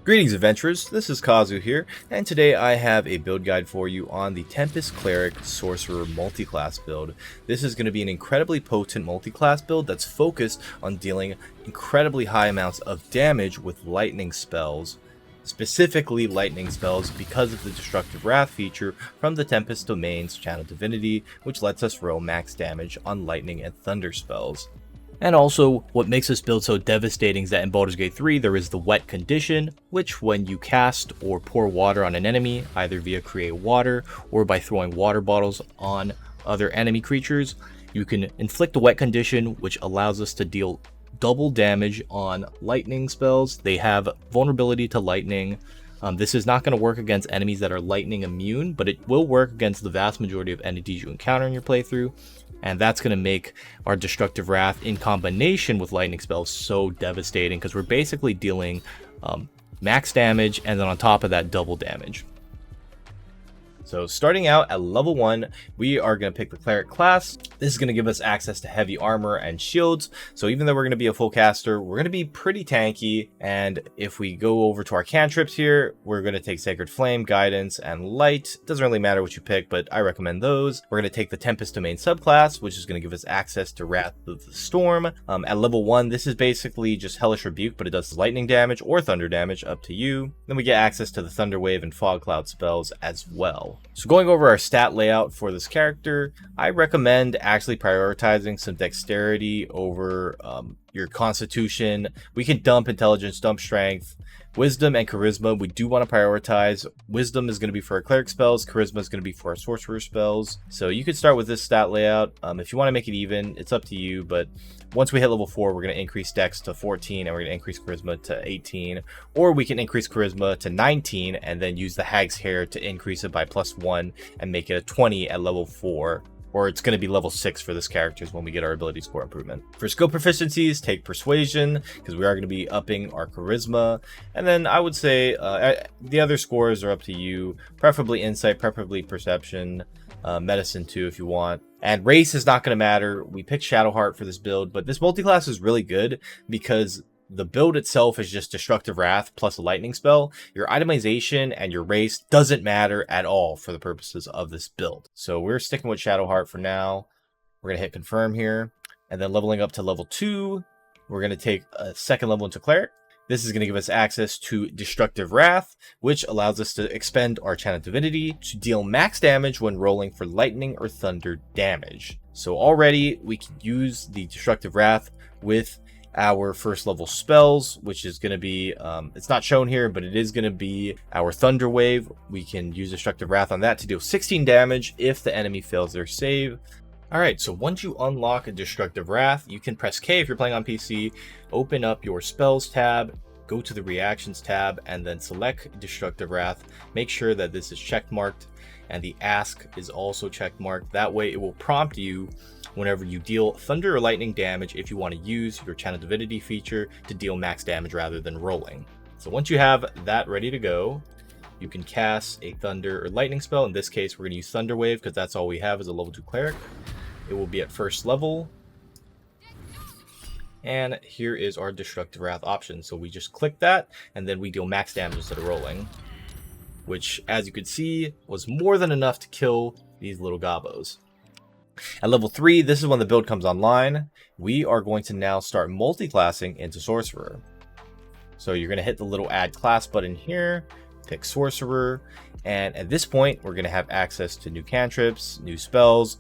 Greetings adventurers, this is Kazu here, and today I have a build guide for you on the Tempest Cleric Sorcerer Multiclass build. This is going to be an incredibly potent multiclass build that's focused on dealing incredibly high amounts of damage with lightning spells. Specifically lightning spells because of the Destructive Wrath feature from the Tempest Domain's Channel Divinity, which lets us roll max damage on lightning and thunder spells. And also, what makes this build so devastating is that in Baldur's Gate 3 there is the wet condition, which when you cast or pour water on an enemy, either via create water or by throwing water bottles on other enemy creatures, you can inflict a wet condition, which allows us to deal double damage on lightning spells. They have vulnerability to lightning. This is not going to work against enemies that are lightning immune, but it will work against the vast majority of entities you encounter in your playthrough. And that's going to make our Destructive Wrath in combination with lightning spells so devastating, because we're basically dealing max damage and then on top of that double damage. So starting out at level 1, we are going to pick the Cleric class. This is going to give us access to heavy armor and shields. So even though we're going to be a full caster, we're going to be pretty tanky. And if we go over to our cantrips here, we're going to take Sacred Flame, Guidance, and Light. Doesn't really matter what you pick, but I recommend those. We're going to take the Tempest Domain subclass, which is going to give us access to Wrath of the Storm. At level 1, this is basically just Hellish Rebuke, but it does lightning damage or thunder damage, up to you. Then we get access to the Thunder Wave and Fog Cloud spells as well. So going over our stat layout for this character, I recommend actually prioritizing some dexterity over your constitution. We can dump intelligence, dump strength, wisdom, and charisma. We do want to prioritize. Wisdom is going to be for our cleric spells. Charisma is going to be for our sorcerer spells. So you could start with this stat layout. If you want to make it even, it's up to you. But once we hit level 4, we're going to increase dex to 14 and we're going to increase charisma to 18. Or we can increase charisma to 19 and then use the Hag's Hair to increase it by +1 and make it a 20 at level 4. Or it's going to be level 6 for this character when we get our ability score improvement. For skill proficiencies, take Persuasion, because we are going to be upping our charisma. And then I would say the other scores are up to you, preferably Insight, preferably Perception, Medicine too if you want. And race is not going to matter. We picked Shadowheart for this build, but this multiclass is really good because the build itself is just Destructive Wrath plus a lightning spell. Your itemization and your race doesn't matter at all for the purposes of this build. So we're sticking with Shadowheart for now. We're going to hit confirm here. And then leveling up to level 2, we're going to take a second level into Cleric. This is going to give us access to Destructive Wrath, which allows us to expend our Channel Divinity to deal max damage when rolling for lightning or thunder damage. So already we can use the Destructive Wrath with our first level spells, which is going to be it's not shown here, but it is going to be our Thunder Wave. We can use Destructive Wrath on that to deal 16 damage if the enemy fails their save. Alright, so once you unlock a Destructive Wrath, you can press K if you're playing on PC, open up your Spells tab, go to the Reactions tab, and then select Destructive Wrath. Make sure that this is checkmarked and the Ask is also checkmarked. That way it will prompt you whenever you deal thunder or lightning damage if you want to use your Channel Divinity feature to deal max damage rather than rolling. So once you have that ready to go, you can cast a thunder or lightning spell. In this case, we're going to use Thunder Wave because that's all we have as a level 2 cleric. It will be at first level. And here is our Destructive Wrath option. So we just click that and then we deal max damage instead of rolling, which as you can see was more than enough to kill these little gobos. At level 3, this is when the build comes online. We are going to now start multiclassing into Sorcerer. So you're going to hit the little add class button here, pick Sorcerer, and at this point we're going to have access to new cantrips, new spells.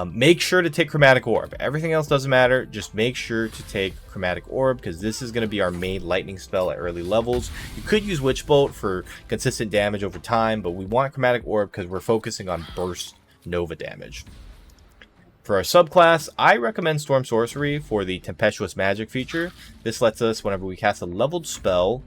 Make sure to take Chromatic Orb. Everything else doesn't matter, just make sure to take Chromatic Orb because this is going to be our main lightning spell at early levels. You could use Witch Bolt for consistent damage over time, but we want Chromatic Orb because we're focusing on burst Nova damage. For our subclass, I recommend Storm Sorcery for the Tempestuous Magic feature. This lets us, whenever we cast a leveled spell,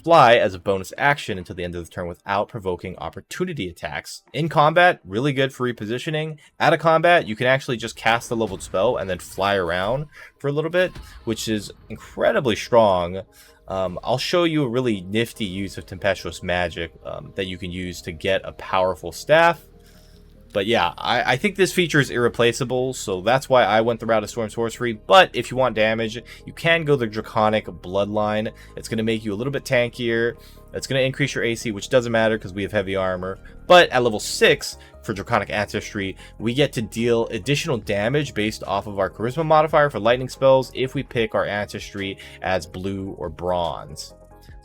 fly as a bonus action until the end of the turn without provoking opportunity attacks. In combat, really good for repositioning. Out of combat, you can actually just cast the leveled spell and then fly around for a little bit, which is incredibly strong. I'll show you a really nifty use of Tempestuous Magic that you can use to get a powerful staff. But yeah, I think this feature is irreplaceable, so that's why I went the route of Storm Sorcery. But if you want damage, you can go the Draconic Bloodline. It's going to make you a little bit tankier. It's going to increase your AC, which doesn't matter because we have heavy armor. But at level 6 for Draconic Ancestry, we get to deal additional damage based off of our Charisma modifier for lightning spells if we pick our Ancestry as blue or bronze.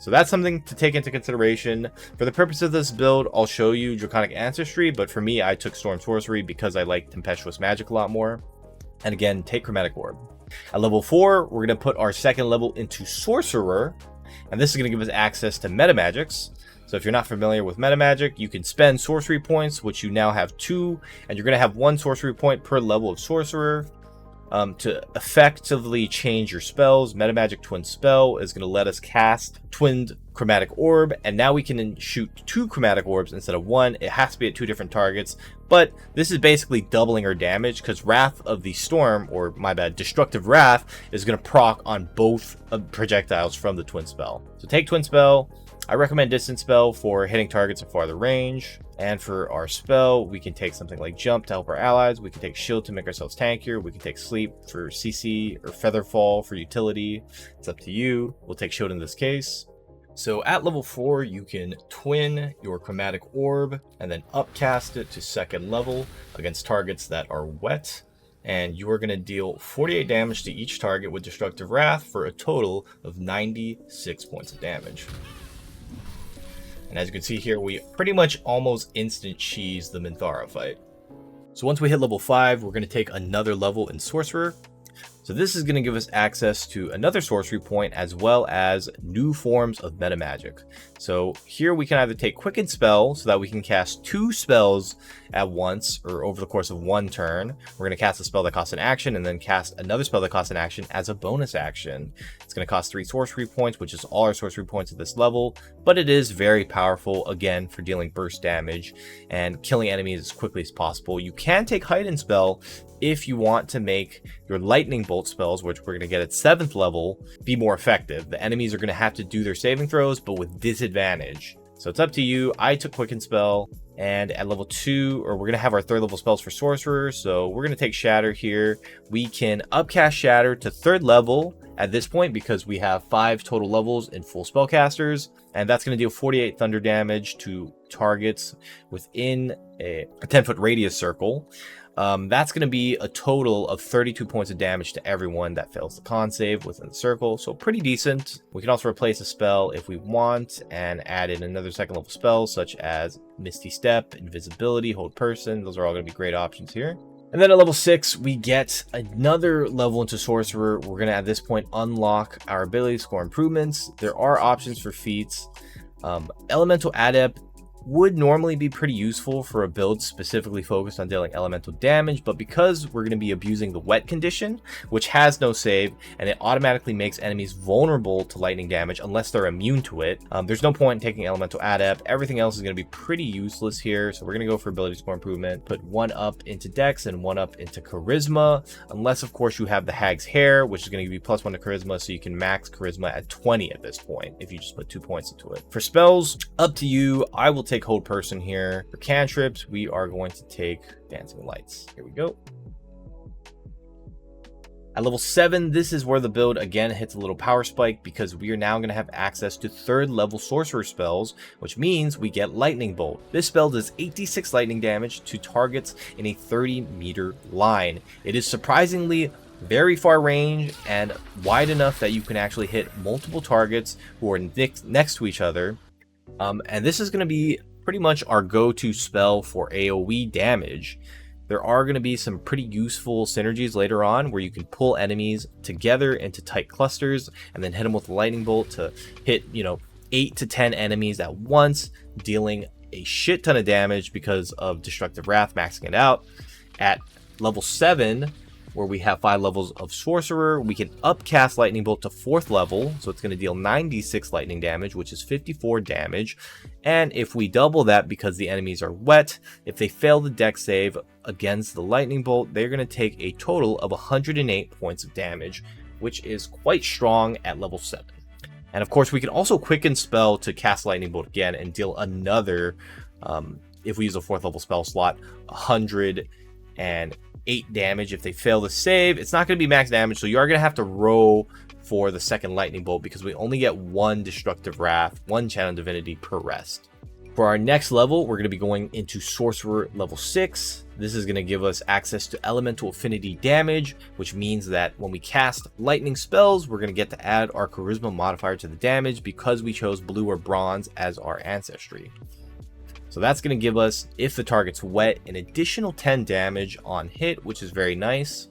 So that's something to take into consideration. For the purpose of this build, I'll show you Draconic Ancestry, but for me, I took Storm Sorcery because I like Tempestuous Magic a lot more. And again, take Chromatic Orb. At level 4, we're going to put our second level into Sorcerer, and this is going to give us access to Meta Magics. So if you're not familiar with Meta Magic, you can spend Sorcery Points, which you now have 2, and you're going to have 1 Sorcery Point per level of Sorcerer. To effectively change your spells, Meta Magic Twin Spell is going to let us cast Twinned Chromatic Orb, and now we can shoot 2 Chromatic Orbs instead of 1. It has to be at 2 different targets, but this is basically doubling our damage because Wrath of the Storm, or my bad, Destructive Wrath, is going to proc on both projectiles from the Twin Spell. So take Twin Spell. I recommend Distance Spell for hitting targets at farther range. And for our spell, we can take something like Jump to help our allies. We can take Shield to make ourselves tankier. We can take Sleep for CC or Featherfall for utility. It's up to you. We'll take Shield in this case. So at level 4, you can twin your Chromatic Orb and then upcast it to 2nd level against targets that are wet. And you are going to deal 48 damage to each target with Destructive Wrath for a total of 96 points of damage. And as you can see here, we pretty much almost instant cheese the Minthara fight. So once we hit level 5, we're going to take another level in Sorcerer. So this is going to give us access to another sorcery point as well as new forms of meta magic. So here we can either take Quicken Spell so that we can cast 2 spells at once or over the course of 1 turn. We're going to cast a spell that costs an action and then cast another spell that costs an action as a bonus action. It's going to cost 3 sorcery points, which is all our sorcery points at this level, but it is very powerful again for dealing burst damage and killing enemies as quickly as possible. You can take Heighten Spell if you want to make your lightning bolt spells, which we're going to get at 7th level, be more effective. The enemies are going to have to do their saving throws, but with disadvantage. So it's up to you. I took Quicken Spell, and at level 2, or we're going to have our 3rd level spells for Sorcerer, so we're going to take Shatter here. We can upcast Shatter to 3rd level at this point because we have 5 total levels in full spellcasters, and that's going to deal 48 thunder damage to targets within a 10-foot radius circle. That's going to be a total of 32 points of damage to everyone that fails the con save within the circle, so pretty decent. We can also replace a spell if we want and add in another 2nd level spell such as Misty Step, Invisibility, Hold Person. Those are all going to be great options here. And then at level 6, we get another level into Sorcerer. We're going to at this point unlock our ability to score improvements. There are options for feats. Elemental Adept would normally be pretty useful for a build specifically focused on dealing elemental damage, but because we're going to be abusing the wet condition, which has no save, and it automatically makes enemies vulnerable to lightning damage unless they're immune to it, there's no point in taking Elemental Adept. Everything else is going to be pretty useless here, so we're going to go for ability score improvement, put 1 up into Dex and 1 up into Charisma, unless of course you have the Hag's Hair, which is going to give you +1 to Charisma, so you can max Charisma at 20 at this point if you just put 2 points into it. For spells, up to you. I will take Hold Person here. For cantrips, we are going to take Dancing Lights. Here we go. At level 7, this is where the build again hits a little power spike because we are now going to have access to 3rd level sorcerer spells, which means we get Lightning Bolt. This spell does 86 lightning damage to targets in a 30-meter line. It is surprisingly very far range and wide enough that you can actually hit multiple targets who are next to each other. And this is going to be pretty much our go-to spell for AoE damage. There are going to be some pretty useful synergies later on where you can pull enemies together into tight clusters and then hit them with a lightning bolt to hit, 8 to 10 enemies at once, dealing a shit ton of damage because of Destructive Wrath, maxing it out. At level 7, where we have 5 levels of Sorcerer, we can upcast Lightning Bolt to 4th level, so it's going to deal 96 lightning damage, which is 54 damage. And if we double that because the enemies are wet, if they fail the Dex save against the Lightning Bolt, they're going to take a total of 108 points of damage, which is quite strong at level 7. And of course, we can also Quicken Spell to cast Lightning Bolt again and deal another if we use a 4th level spell slot, 108 damage. If they fail to save, it's not going to be max damage, so you are going to have to roll for the second lightning bolt because we only get 1 destructive wrath, 1 channel divinity per rest. For our next level, we're going to be going into Sorcerer level 6. This is going to give us access to elemental affinity damage, which means that when we cast lightning spells, we're going to get to add our charisma modifier to the damage because we chose blue or bronze as our ancestry. So that's going to give us, if the target's wet, an additional 10 damage on hit, which is very nice.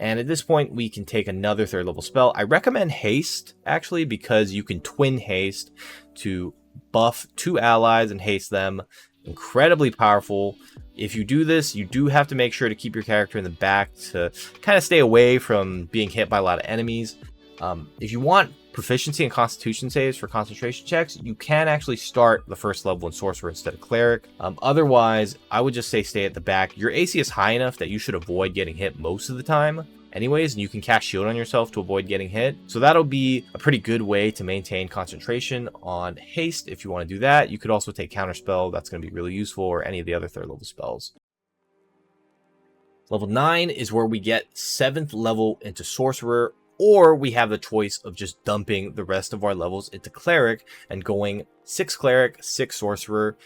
And at this point, we can take another 3rd level spell. I recommend haste, actually, because you can twin haste to buff 2 allies and haste them. Incredibly powerful. If you do this, you do have to make sure to keep your character in the back to kind of stay away from being hit by a lot of enemies. If you want proficiency and constitution saves for concentration checks, you can actually start the 1st level in Sorcerer instead of Cleric. Otherwise, I would just say stay at the back. Your AC is high enough that you should avoid getting hit most of the time anyways, and you can cast shield on yourself to avoid getting hit. So that'll be a pretty good way to maintain concentration on haste if you want to do that. You could also take counterspell. That's going to be really useful, or any of the other 3rd level spells. Level 9 is where we get 7th level into Sorcerer, or we have the choice of just dumping the rest of our levels into Cleric and going 6 Cleric, 6 Sorcerer.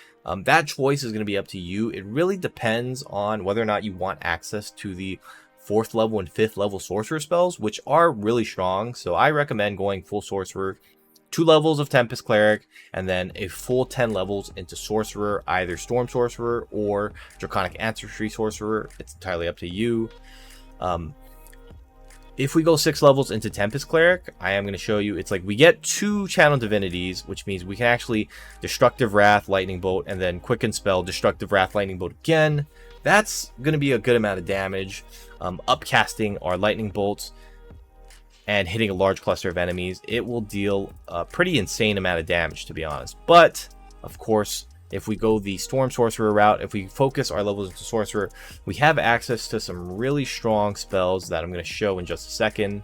That choice is going to be up to you. It really depends on whether or not you want access to the 4th level and 5th level Sorcerer spells, which are really strong. So I recommend going full Sorcerer, 2 levels of Tempest Cleric, and then a full 10 levels into Sorcerer, either Storm Sorcerer or Draconic Ancestry Sorcerer. It's entirely up to you. If we go 6 levels into Tempest Cleric, I am going to show you, it's like we get 2 channel divinities, which means we can actually Destructive Wrath, Lightning Bolt, and then Quicken Spell, Destructive Wrath, Lightning Bolt again. That's going to be a good amount of damage. Upcasting our Lightning Bolts and hitting a large cluster of enemies, it will deal a pretty insane amount of damage, to be honest. But, of course, if we go the Storm Sorcerer route, if we focus our levels into Sorcerer, we have access to some really strong spells that I'm going to show in just a second.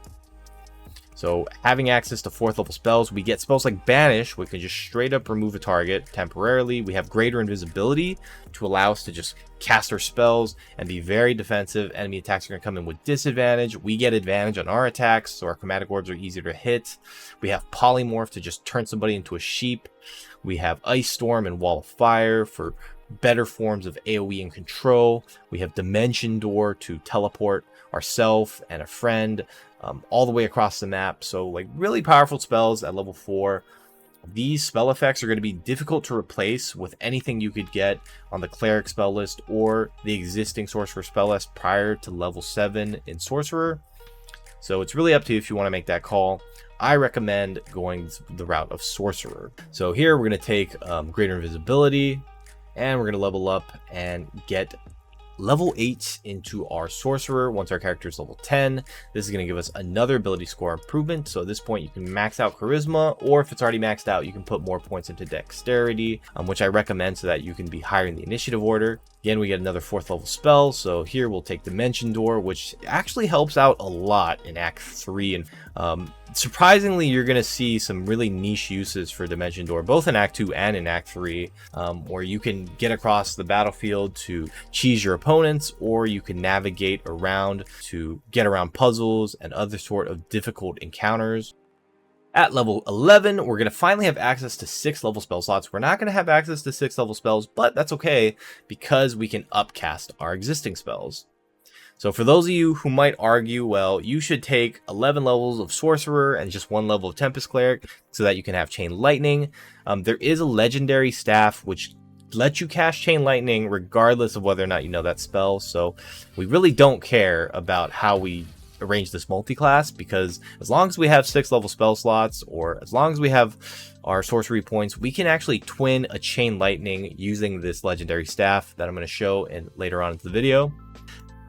So having access to 4th level spells, we get spells like Banish, we can just straight up remove a target temporarily. We have greater invisibility to allow us to just cast our spells and be very defensive. Enemy attacks are going to come in with disadvantage. We get advantage on our attacks, so our chromatic orbs are easier to hit. We have Polymorph to just turn somebody into a sheep. We have Ice Storm and Wall of Fire for better forms of AoE and control. We have Dimension Door to teleport ourselves and a friend all the way across the map. So like really powerful spells at level 4. These spell effects are going to be difficult to replace with anything you could get on the Cleric spell list or the existing Sorcerer spell list prior to level 7 in Sorcerer. So it's really up to you if you want to make that call. I recommend going the route of Sorcerer. So here we're going to take greater invisibility, and we're going to level up and get level 8 into our Sorcerer. Once our character is level 10, this is going to give us another ability score improvement. So at this point, you can max out Charisma, or if it's already maxed out, you can put more points into Dexterity, which I recommend so that you can be higher in the initiative order. Again, we get another 4th level spell. So here we'll take Dimension Door, which actually helps out a lot in Act 3. And surprisingly, you're going to see some really niche uses for Dimension Door, both in Act 2 and in Act 3, where you can get across the battlefield to cheese your opponents, or you can navigate around to get around puzzles and other sort of difficult encounters. At level 11, we're going to finally have access to 6 level spell slots. We're not going to have access to 6 level spells, but that's okay because we can upcast our existing spells. So for those of you who might argue, well, you should take 11 levels of Sorcerer and just 1 level of Tempest Cleric so that you can have Chain Lightning. There is a legendary staff which lets you cast Chain Lightning regardless of whether or not you know that spell. So we really don't care about how we arrange this multi-class, because as long as we have 6 level spell slots, or as long as we have our sorcery points, we can actually twin a Chain Lightning using this legendary staff that I'm going to show later on into the video.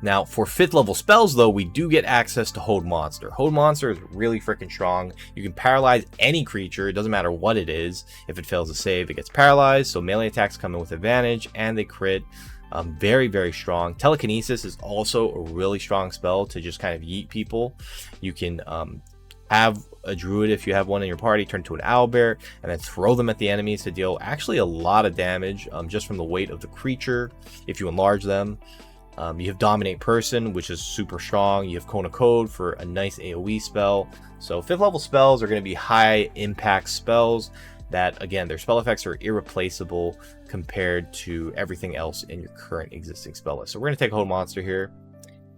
Now, for 5th level spells, though, we do get access to Hold Monster. Hold Monster is really freaking strong. You can paralyze any creature. It doesn't matter what it is. If it fails to save, it gets paralyzed. So melee attacks come in with advantage, and they crit. Very, very strong. Telekinesis is also a really strong spell to just kind of yeet people. You can have a druid, if you have one in your party, turn to an owlbear, and then throw them at the enemies to deal actually a lot of damage just from the weight of the creature if you enlarge them. You have Dominate Person, which is super strong. You have Cone of Code for a nice AoE spell. So 5th level spells are going to be high impact spells that, again, their spell effects are irreplaceable compared to everything else in your current existing spell list. So we're going to take a whole monster here,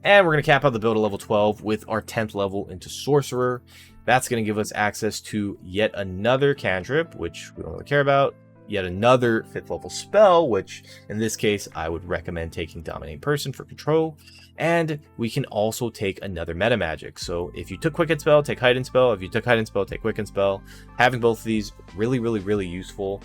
and we're going to cap out the build at level 12 with our 10th level into Sorcerer. That's going to give us access to yet another cantrip, which we don't really care about. Yet another 5th level spell, which in this case I would recommend taking Dominate Person for control. And we can also take another meta magic. So if you took Quicken Spell, take Hidden Spell. If you took Hidden Spell, take Quicken Spell. Having both of these really useful.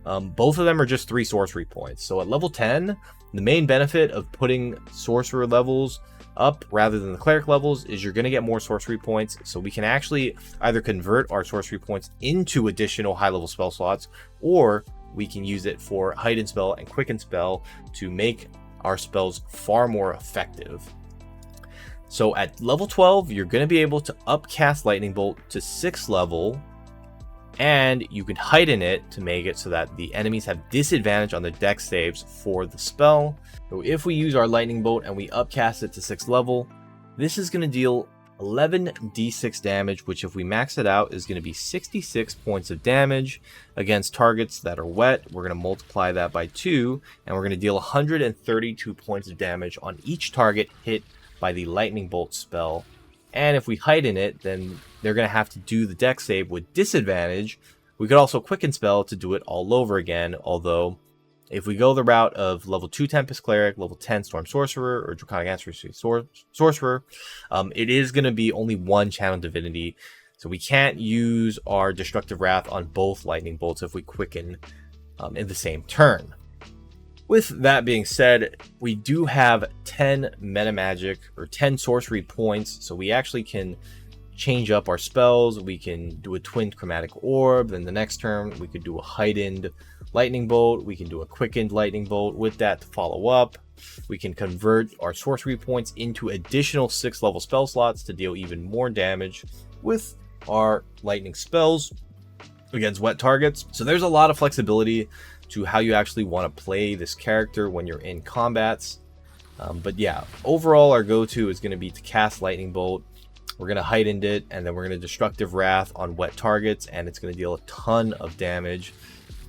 Both of them are just 3 sorcery points. So at level 10, the main benefit of putting sorcerer levels up rather than the cleric levels is you're going to get more sorcery points. So we can actually either convert our sorcery points into additional high level spell slots, or we can use it for Hidden Spell and Quicken Spell to make our spells far more effective. So at level 12, you're going to be able to upcast Lightning Bolt to 6th level, and you can heighten it to make it so that the enemies have disadvantage on their dex saves for the spell. So if we use our Lightning Bolt and we upcast it to 6th level, this is going to deal 11d6 damage, which if we max it out is going to be 66 points of damage against targets that are wet. We're going to multiply that by 2, and we're going to deal 132 points of damage on each target hit by the Lightning Bolt spell. And if we heighten it, then they're going to have to do the dex save with disadvantage. We could also Quicken Spell to do it all over again, although if we go the route of level 2 Tempest Cleric, level 10 Storm Sorcerer, or Draconic Ancestry Sorcerer, it is going to be only 1 Channel Divinity. So we can't use our Destructive Wrath on both Lightning Bolts if we Quicken in the same turn. With that being said, we do have 10 meta magic or 10 sorcery points, so we actually can change up our spells. We can do a twinned chromatic orb, then the next turn we could do a heightened lightning bolt, we can do a quickened lightning bolt with that to follow up. We can convert our sorcery points into additional 6th level spell slots to deal even more damage with our lightning spells against wet targets. So there's a lot of flexibility to how you actually want to play this character when you're in combats. But yeah, overall our go-to is going to be to cast Lightning Bolt. We're going to heighten it, and then we're going to Destructive Wrath on wet targets, and it's going to deal a ton of damage.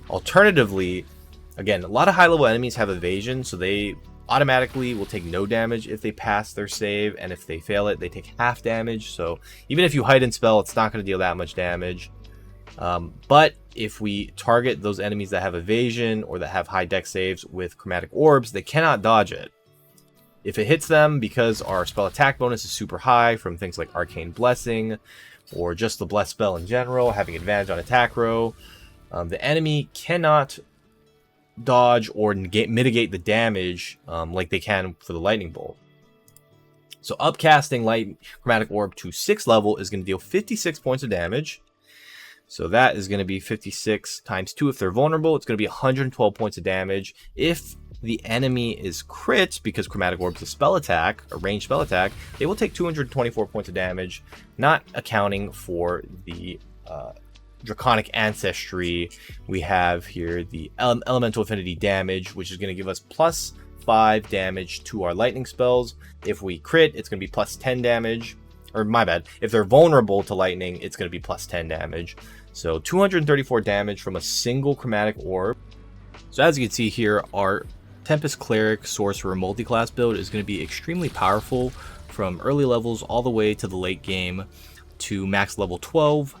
Alternatively, again, a lot of high-level enemies have evasion, so they automatically will take no damage if they pass their save, and if they fail it, they take half damage. So even if you heighten spell, it's not going to deal that much damage. But if we target those enemies that have evasion or that have high dex saves with chromatic orbs, they cannot dodge it. If it hits them, because our spell attack bonus is super high from things like Arcane Blessing or just the Bless spell in general, having advantage on attack roll, the enemy cannot dodge or mitigate the damage like they can for the Lightning Bolt. So upcasting Chromatic Orb to 6th level is going to deal 56 points of damage. So that is going to be 56 times 2 if they're vulnerable. It's going to be 112 points of damage. If the enemy is crit, because Chromatic Orb is a spell attack, a ranged spell attack, they will take 224 points of damage, not accounting for the Draconic Ancestry. We have here the Elemental Affinity damage, which is going to give us plus 5 damage to our lightning spells. If we crit, it's going to be plus 10 damage. Or my bad, if they're vulnerable to lightning, it's going to be plus 10 damage. So 234 damage from a single Chromatic Orb. So as you can see here, our Tempest Cleric Sorcerer Multiclass build is going to be extremely powerful from early levels all the way to the late game to max level 12.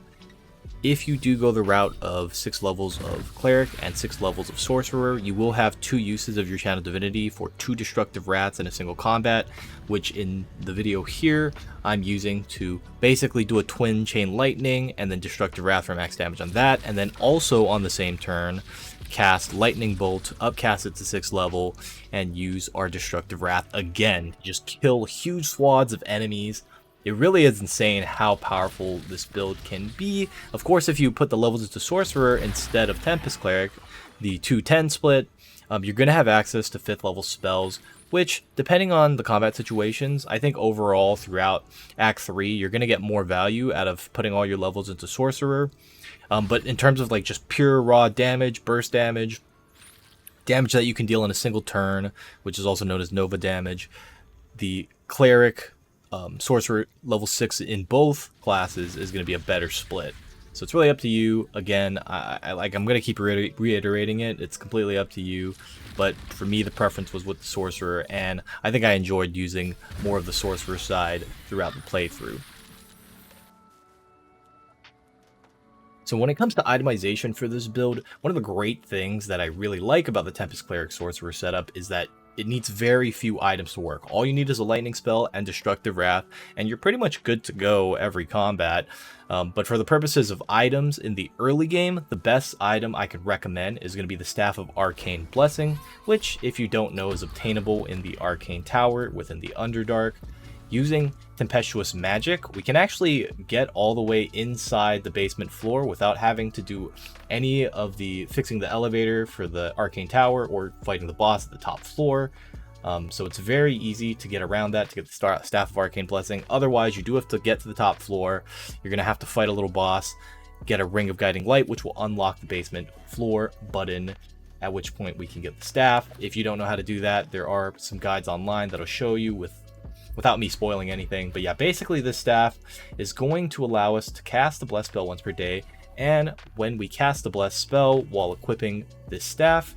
If you do go the route of 6 levels of Cleric and 6 levels of Sorcerer, you will have 2 uses of your Channel Divinity for 2 Destructive Wraths in a single combat, which in the video here, I'm using to basically do a Twin Chain Lightning and then Destructive Wrath for max damage on that, and then also on the same turn, cast Lightning Bolt, upcast it to 6th level, and use our Destructive Wrath again. Just kill huge swaths of enemies. It really is insane how powerful this build can be. Of course, if you put the levels into Sorcerer instead of Tempest Cleric, the 2-10 split, You're going to have access to 5th level spells, which, depending on the combat situations, I think overall throughout Act 3, you're going to get more value out of putting all your levels into Sorcerer. But in terms of like just pure raw damage, burst damage, damage that you can deal in a single turn, which is also known as Nova damage, the Cleric, Sorcerer level 6 in both classes is going to be a better split. So it's really up to you. Again, I'm going to keep reiterating it. It's completely up to you. But for me, the preference was with the Sorcerer, and I think I enjoyed using more of the Sorcerer side throughout the playthrough. So when it comes to itemization for this build, one of the great things that I really like about the Tempest Cleric Sorcerer setup is that it needs very few items to work. All you need is a lightning spell and destructive wrath, and you're pretty much good to go every combat. But for the purposes of items in the early game, the best item I could recommend is going to be the Staff of Arcane Blessing, which, if you don't know, is obtainable in the Arcane Tower within the Underdark. Using tempestuous magic, we can actually get all the way inside the basement floor without having to do any of the fixing the elevator for the Arcane Tower or fighting the boss at the top floor. So it's very easy to get around that to get the Staff of Arcane Blessing. Otherwise, you do have to get to the top floor. You're going to have to fight a little boss, get a Ring of Guiding Light, which will unlock the basement floor button, at which point we can get the staff. If you don't know how to do that, there are some guides online that'll show you without me spoiling anything. But yeah, basically this staff is going to allow us to cast the Bless spell once per day, and when we cast the Bless spell while equipping this staff,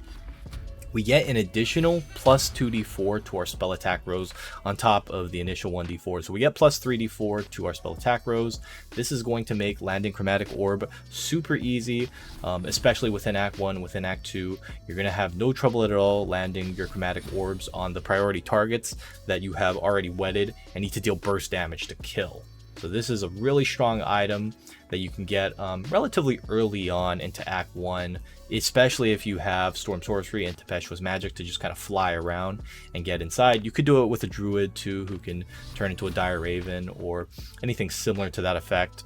we get an additional plus 2d4 to our spell attack rolls on top of the initial 1d4. So we get plus 3d4 to our spell attack rolls. This is going to make landing Chromatic Orb super easy, especially within Act 1, within Act 2. You're going to have no trouble at all landing your Chromatic Orbs on the priority targets that you have already wedded and need to deal burst damage to kill. So this is a really strong item that you can get relatively early on into Act 1, especially if you have Storm Sorcery and Tempestuous Magic to just kind of fly around and get inside. You could do it with a Druid too, who can turn into a Dire Raven or anything similar to that effect.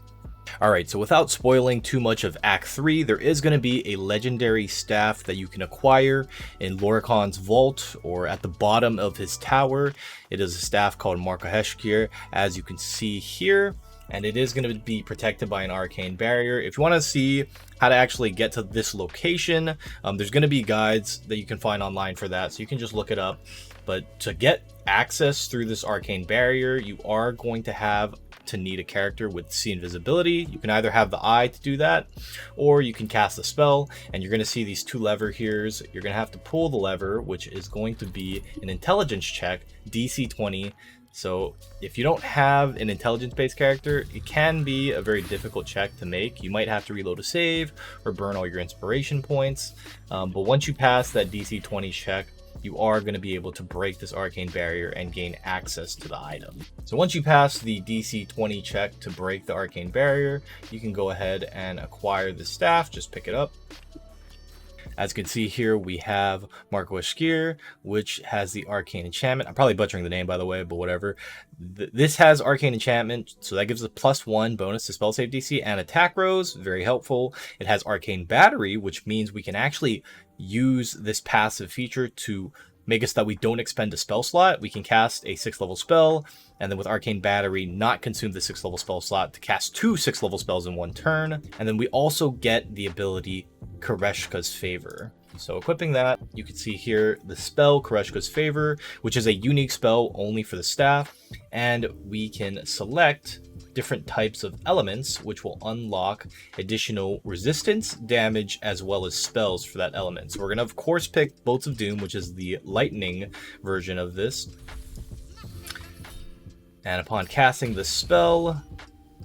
Alright, so without spoiling too much of Act 3, there is going to be a legendary staff that you can acquire in Loricon's vault or at the bottom of his tower. It is a staff called Markoheshkir, as you can see here, and it is going to be protected by an arcane barrier. If you want to see how to actually get to this location, there's going to be guides that you can find online for that, so you can just look it up. But to get access through this arcane barrier, you are going to have to need a character with see invisibility. You can either have the eye to do that, or you can cast a spell, and you're going to see these two lever here. You're going to have to pull the lever, which is going to be an intelligence check, DC 20. So if you don't have an intelligence-based character, it can be a very difficult check to make. You might have to reload a save or burn all your inspiration points. But once you pass that DC 20 check, you are going to be able to break this arcane barrier and gain access to the item. So once you pass the DC 20 check to break the arcane barrier, you can go ahead and acquire the staff. Just pick it up. As you can see here, we have Markoheshkir, which has the Arcane Enchantment. I'm probably butchering the name, by the way, but whatever. This has Arcane Enchantment, so that gives a +1 bonus to spell save DC and attack rolls. Very helpful. It has Arcane Battery, which means we can actually use this passive feature to make it so that we don't expend a spell slot. We can cast a 6th level spell, and then with Arcane Battery, not consume the 6th level spell slot to cast 2 6th level spells in one turn. And then we also get the ability Koreshka's Favor. So equipping that, you can see here the spell Koreshka's Favor, which is a unique spell only for the staff, and we can select different types of elements, which will unlock additional resistance, damage, as well as spells for that element. So we're going to, of course, pick Bolts of Doom, which is the lightning version of this. And upon casting the spell,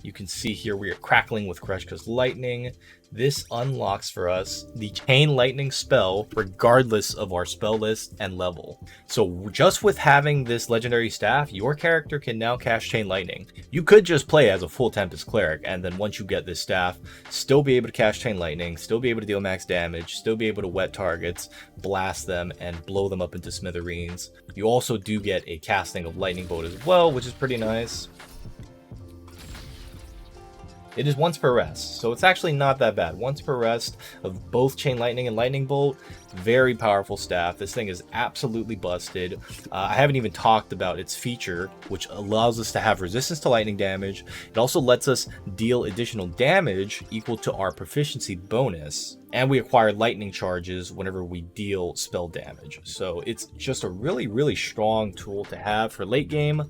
you can see here we are crackling with Koreshka's Lightning. This unlocks for us the Chain Lightning spell regardless of our spell list and level. So just with having this legendary staff, your character can now cast Chain Lightning. You could just play as a full Tempest Cleric, and then once you get this staff, still be able to cast Chain Lightning, still be able to deal max damage, still be able to wet targets, blast them, and blow them up into smithereens. You also do get a casting of Lightning Bolt as well, which is pretty nice. it is once per rest, so it's actually not that bad. Once per rest of both Chain Lightning and Lightning Bolt. Very powerful staff. This thing is absolutely busted. I haven't even talked about its feature, which allows us to have resistance to lightning damage. It also lets us deal additional damage equal to our proficiency bonus, and we acquire lightning charges whenever we deal spell damage. So it's just a really strong tool to have for late game.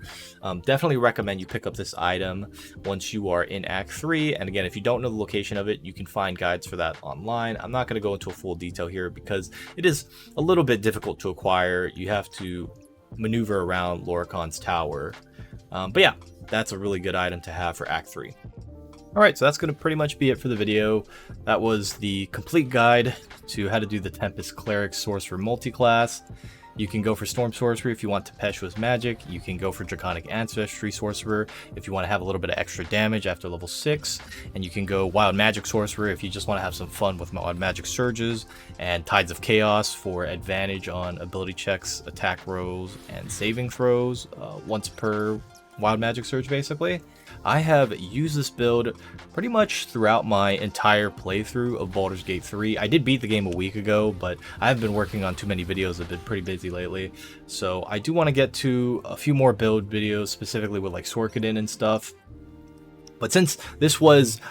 Definitely recommend you pick up this item once you are in Act 3. And again, if you don't know the location of it, you can find guides for that online. I'm not going to go into a full detail here because it is a little bit difficult to acquire. You have to maneuver around Loricon's tower. But yeah, that's a really good item to have for Act 3. Alright, so that's going to pretty much be it for the video. That was the complete guide to how to do the Tempest Cleric Sorcerer Multiclass. You can go for Storm Sorcery if you want Tempestuous Magic. You can go for Draconic Ancestry Sorcerer if you want to have a little bit of extra damage after level 6. And you can go Wild Magic Sorcerer if you just want to have some fun with Wild Magic Surges. And Tides of Chaos for advantage on ability checks, attack rolls, and saving throws once per Wild Magic Surge, basically. I have used this build pretty much throughout my entire playthrough of Baldur's Gate 3. I did beat the game a week ago, but I haven't been working on too many videos. I've been pretty busy lately. So I do want to get to a few more build videos, specifically with like Sorkadin and stuff. But since this was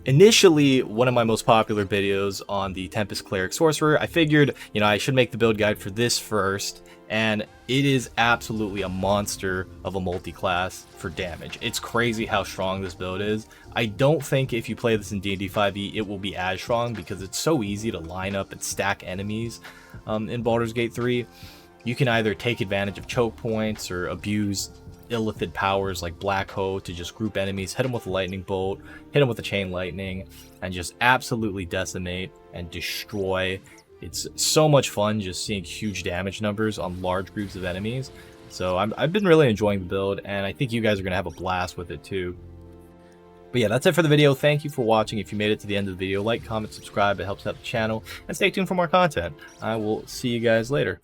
initially one of my most popular videos on the Tempest Cleric Sorcerer, I figured, you know, I should make the build guide for this first. And it is absolutely a monster of a multi-class for damage. It's crazy how strong this build is. I don't think if you play this in D&D 5e, it will be as strong because it's so easy to line up and stack enemies in Baldur's Gate 3. You can either take advantage of choke points or abuse illithid powers like Black Hoe to just group enemies, hit them with a lightning bolt, hit them with a chain lightning, and just absolutely decimate and destroy. It's so much fun just seeing huge damage numbers on large groups of enemies. So I've been really enjoying the build, and I think you guys are going to have a blast with it too. But yeah, that's it for the video. Thank you for watching. If you made it to the end of the video, like, comment, subscribe. It helps out the channel. And stay tuned for more content. I will see you guys later.